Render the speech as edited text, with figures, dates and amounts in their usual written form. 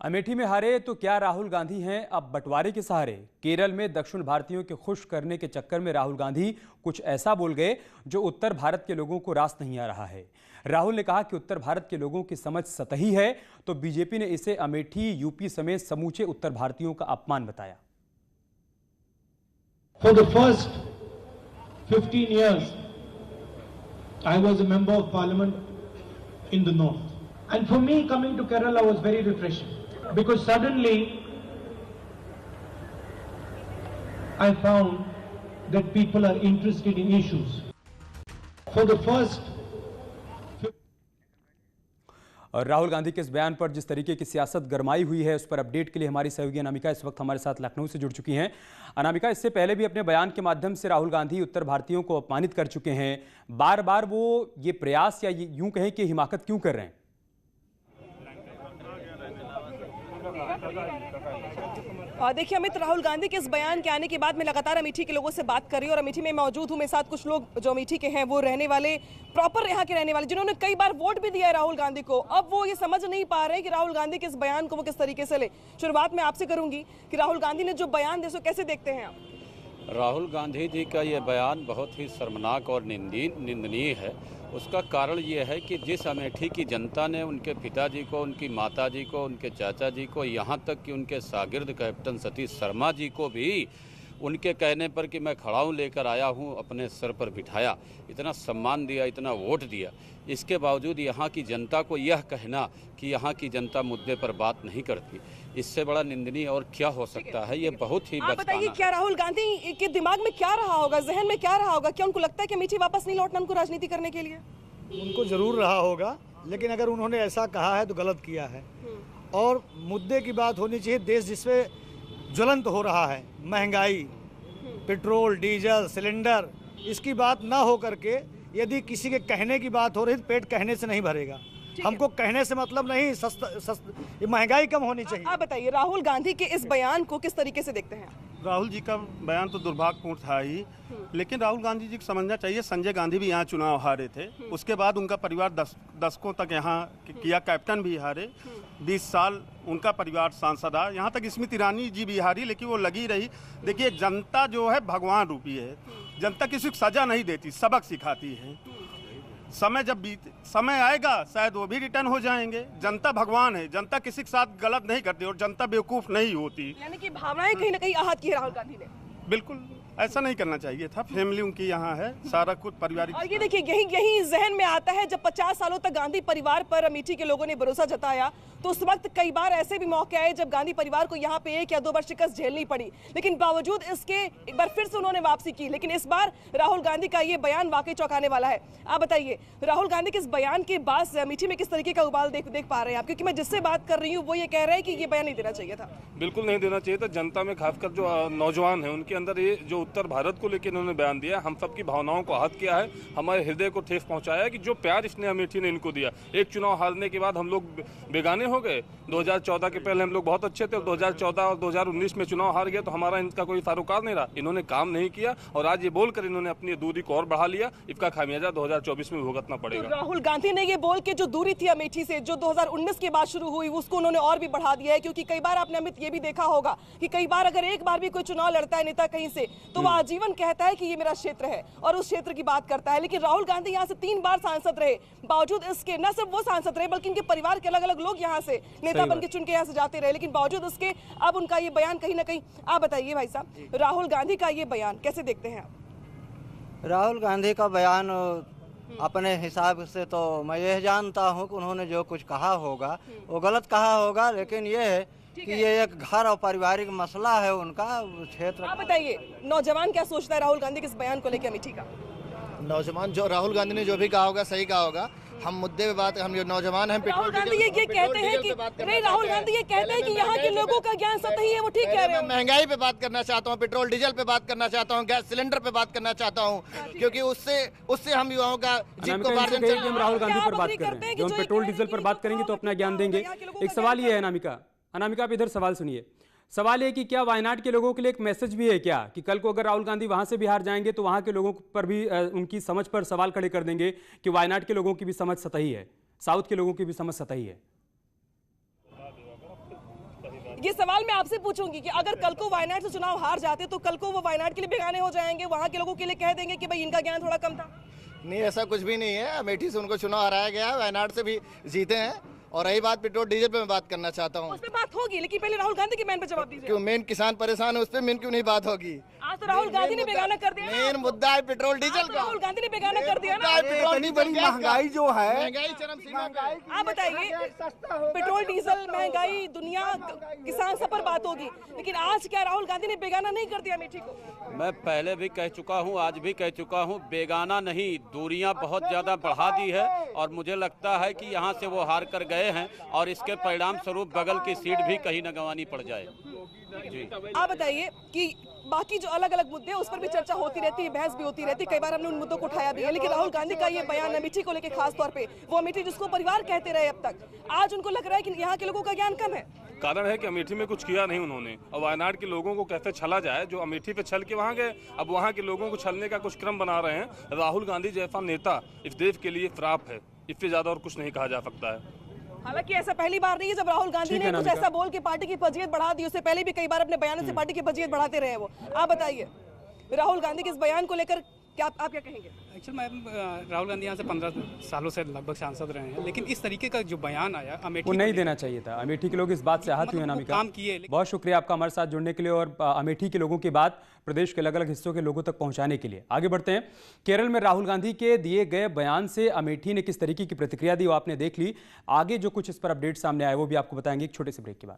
अमेठी में हारे तो क्या राहुल गांधी हैं अब बंटवारे के सहारे। केरल में दक्षिण भारतीयों के खुश करने के चक्कर में राहुल गांधी कुछ ऐसा बोल गए जो उत्तर भारत के लोगों को रास नहीं आ रहा है। राहुल ने कहा कि उत्तर भारत के लोगों की समझ सतही है, तो बीजेपी ने इसे अमेठी, यूपी समेत समूचे उत्तर भारतीयों का अपमान बताया। For the first 15 years, I was a member of parliament in the north. And for me, coming to Kerala was very refreshing. Because suddenly, I found that people are interested in issues. For the first और राहुल गांधी के इस बयान पर जिस तरीके की सियासत गरमाई हुई है, उस पर अपडेट के लिए हमारी सहयोगी अनामिका इस वक्त हमारे साथ लखनऊ से जुड़ चुकी हैं। अनामिका, इससे पहले भी अपने बयान के माध्यम से राहुल गांधी उत्तर भारतीयों को अपमानित कर चुके हैं। बार बार वो ये प्रयास या यूं कहें कि हिमाकत क्यों कर रहे हैं? देखिए अमित, राहुल गांधी के इस बयान के आने के बाद मैं लगातार अमेठी के लोगों से बात कर रही हूँ और अमेठी में मौजूद हूँ। मेरे साथ कुछ लोग जो अमेठी के हैं, वो रहने वाले, प्रॉपर यहाँ के रहने वाले, जिन्होंने कई बार वोट भी दिया है राहुल गांधी को। अब वो ये समझ नहीं पा रहे हैं कि राहुल गांधी के इस बयान को वो किस तरीके से ले। शुरुआत में आपसे करूंगी कि राहुल गांधी ने जो बयान दिया, कैसे देखते हैं आप? राहुल गांधी जी का ये बयान बहुत ही शर्मनाक और निंदनीय है। उसका कारण ये है कि जिस अमेठी की जनता ने उनके पिताजी को, उनकी माताजी को, उनके चाचा जी को, यहाँ तक कि उनके शागिर्द कैप्टन सतीश शर्मा जी को भी उनके कहने पर कि मैं खड़ा हूँ लेकर आया हूँ, अपने सर पर बिठाया, इतना सम्मान दिया, इतना वोट दिया, इसके बावजूद यहाँ की जनता को यह कहना कि यहाँ की जनता मुद्दे पर बात नहीं करती, इससे बड़ा निंदनीय और क्या हो सकता है। ये बहुत ही आप बताइए, क्या राहुल गांधी के दिमाग में क्या रहा होगा, जहन में क्या रहा होगा? क्या उनको लगता है कि अमेठी वापस नहीं लौटना उनको राजनीति करने के लिए? उनको जरूर रहा होगा, लेकिन अगर उन्होंने ऐसा कहा है तो गलत किया है। और मुद्दे की बात होनी चाहिए। देश जिसमें ज्वलंत हो रहा है, महंगाई, पेट्रोल, डीजल, सिलेंडर, इसकी बात ना हो करके यदि किसी के कहने की बात हो रही तो पेट कहने से नहीं भरेगा। हमको कहने से मतलब नहीं, ये महंगाई कम होनी चाहिए। आप बताइए, राहुल गांधी के इस बयान को किस तरीके से देखते हैं? राहुल जी का बयान तो दुर्भाग्यपूर्ण था ही, लेकिन राहुल गांधी जी को समझना चाहिए, संजय गांधी भी यहाँ चुनाव हारे थे, उसके बाद उनका परिवार दशकों तक यहाँ किया, कैप्टन भी हारे, 20 साल उनका परिवार सांसद रहा, यहाँ तक स्मृति ईरानी जी भी हारी, लेकिन वो लगी रही। देखिए, जनता जो है भगवान रूपी है, जनता किसी को सजा नहीं देती, सबक सिखाती है। समय आएगा शायद वो भी रिटर्न हो जाएंगे। जनता भगवान है, जनता किसी के साथ गलत नहीं करती और जनता बेवकूफ नहीं होती। यानी कि भावनाएं कहीं ना कहीं आहत की राहुल गांधी ने। बिल्कुल ऐसा नहीं करना चाहिए था। फैमिली उनकी यहाँ है, सारा कुछ पारिवारिक। और ये देखिए, यही जहन में आता है, जब 50 सालों तक गांधी परिवार पर अमेठी के लोगों ने भरोसा जताया, तो उस वक्त कई बार ऐसे भी मौके आए जब गांधी परिवार को यहाँ पे 1 या 2 बार शिकस्त झेलनी पड़ी, लेकिन बावजूद इसके एक बार फिर से उन्होंने वापसी की। लेकिन इस बार राहुल गांधी का ये बयान वाकई चौंकाने वाला है। आप बताइए, राहुल गांधी के इस बयान के बाद अमेठी में किस तरीके का उबाल देख पा रहे हैं आप? क्योंकि मैं जिससे बात कर रही हूँ वो ये कह रहे हैं कि ये बयान नहीं देना चाहिए था। बिल्कुल नहीं देना चाहिए था। जनता में खासकर जो नौजवान है, उनके अंदर ये जो उत्तर भारत को लेकर इन्होंने बयान दिया, हम सबकी भावनाओं को आहत किया है, हमारे हृदय को ठेस पहुंचाया है कि जो प्यार इसने अमेठी ने इनको दिया। एक चुनाव हारने के बाद हम लोग बेगाने हो गए। 2014 के पहले हम लोग बहुत अच्छे थे और 2014 और 2019 में चुनाव हार गए, तो हमारा इनका कोई सरोकार नहीं रहा। इन्होंने काम नहीं किया और आज ये बोलकर इन्होंने अपनी दूरी को और बढ़ा लिया। इसका खामियाजा 2024 में भुगतना पड़ेगा। तो राहुल गांधी ने ये बोल के जो दूरी थी अमेठी से, जो 2019 के बाद शुरू हुई, उसको उन्होंने और भी बढ़ा दिया है। क्योंकि कई बार आपने अमित ये भी देखा होगा कि कई बार अगर एक बार भी कोई चुनाव लड़ता है नेता कहीं से, तो वह आजीवन कहता है कि ये मेरा क्षेत्र है और उस क्षेत्र की बात करता है। लेकिन राहुल गांधी यहाँ से 3 बार सांसद रहे, बावजूद इसके न सिर्फ वो सांसद रहे बल्कि इनके परिवार के अलग अलग लोग यहाँ से नेता बन के चुन के यहाँ से जाते रहे, लेकिन बावजूद इसके अब उनका ये बयान कहीं ना कहीं। आप बताइए भाई साहब, राहुल गांधी का ये बयान कैसे देखते हैं आप? राहुल गांधी का बयान अपने हिसाब से तो मैं यह जानता हूँ कि उन्होंने जो कुछ कहा होगा वो गलत कहा होगा, लेकिन ये है कि ये एक घर और पारिवारिक मसला है उनका क्षेत्र। आप बताइए, नौजवान क्या सोचता है राहुल गांधी के इस बयान को लेकर अमेठी का? नौजवान, जो राहुल गांधी ने जो भी कहा होगा सही कहा होगा। हम मुद्दे पे बात, हम जो नौजवान हैं, राहुल गांधी ये कहते हैं कि नहीं, राहुल गांधी ये कहते हैं कि यहाँ के लोगों का ज्ञान सतही है, वो ठीक कह रहे हैं। महंगाई पे बात करना चाहता हूँ, पेट्रोल डीजल पे बात करना चाहता हूँ, गैस सिलेंडर पे बात करना चाहता हूँ, क्योंकि उससे हम युवाओं का हम राहुल गांधी पर बात कर रहे हैं। जो हम पेट्रोल डीजल पर बात करेंगे तो अपना ज्ञान देंगे। एक सवाल ये है अनामिका, आप इधर सवाल सुनिए। सवाल है कि क्या वायनाड के लोगों के लिए एक मैसेज भी है क्या, कि कल को अगर राहुल गांधी वहां से बिहार जाएंगे तो वहां के लोगों पर भी उनकी समझ पर सवाल खड़े कर देंगे कि वायनाड के लोगों की भी समझ सतही है, साउथ के लोगों की भी समझ सतही है? ये सवाल मैं आपसे पूछूंगी कि अगर कल को वायनाड से चुनाव हार जाते तो कल को वो वायनाड के लिए बेगाने हो जाएंगे, वहां के लोगों के लिए कह देंगे कि भाई इनका ज्ञान थोड़ा कम था? नहीं, ऐसा कुछ भी नहीं है। अमेठी से उनको चुनाव हराया गया, वायनाड से भी जीते हैं। और रही बात पेट्रोल डीजल पे मैं बात करना चाहता हूँ। उस पर बात होगी, लेकिन पहले राहुल गांधी के मैन पे जवाब दीजिए। क्यों मेन किसान परेशान है, उस पर मेन क्यों नहीं बात होगी? आज तो राहुल गांधी ने बेगाना कर दिया। मेन मुद्दा है पेट्रोल डीजल का। राहुल गांधी ने बेगाना कर दिया ना। इतनी बड़ी महंगाई जो है, महंगाई चरम सीमा पे है। आप बताइए, पेट्रोल डीजल महंगाई दुनिया किसान सब पर बात होगी, लेकिन आज क्या राहुल गांधी ने बेगाना नहीं कर दिया अमेठी को? मैं पहले भी कह चुका हूं, आज भी कह चुका हूं, बेगाना नहीं, दूरियां बहुत ज़्यादा बढ़ा दी है। और मुझे लगता है कि यहां से वो हार कर गए हैं और इसके परिणाम स्वरूप बगल की सीट भी कहीं न गंवानी पड़ जाए। जी आप बताइए कि बाकी जो अलग अलग मुद्दे हैं उस पर भी चर्चा होती रहती है, बहस भी होती रहती है, कई बार हमने उन मुद्दों को उठाया भी है, लेकिन राहुल गांधी का ये बयान अमेठी को लेकर खास तौर पे, वो अमेठी जिसको परिवार कहते रहे अब तक, आज उनको लग रहा है कि यहाँ के लोगों का ज्ञान कम है। कारण है कि अमेठी में कुछ किया नहीं उन्होंने, और वायनाड के लोगों को कैसे छला जाए, जो अमेठी पे छल के वहां गए, अब वहां के लोगों को छलने का कुछ क्रम बना रहे हैं। राहुल गांधी जैसा नेता इस देश के लिए श्राप है, इससे ज्यादा और कुछ नहीं कहा जा सकता है। हालांकि ऐसा पहली बार नहीं है जब राहुल गांधी ने कुछ ऐसा बोल के पार्टी की फजीयत बढ़ा दी, उससे पहले भी कई बार अपने बयान से पार्टी की फजीयत बढ़ाते रहे वो। आप बताइए राहुल गांधी के इस बयान को लेकर आप क्या कहेंगे? एक्चुअली मैम, राहुल गांधी यहाँ से 15 सालों से लगभग सांसद रहे हैं, लेकिन इस तरीके का जो बयान आया अमेठी वो नहीं देना चाहिए था। अमेठी के लोग इस बात से आहत हुए। अनामिका, काम किए। बहुत शुक्रिया आपका हमारे साथ जुड़ने के लिए और अमेठी के लोगों की बात प्रदेश के अलग अलग हिस्सों के लोगों तक पहुंचाने के लिए। आगे बढ़ते हैं। केरल में राहुल गांधी के दिए गए बयान से अमेठी ने किस तरीके की प्रतिक्रिया दी वो आपने देख ली। आगे जो कुछ इस पर अपडेट सामने आए वो भी आपको बताएंगे एक छोटे से ब्रेक के बाद।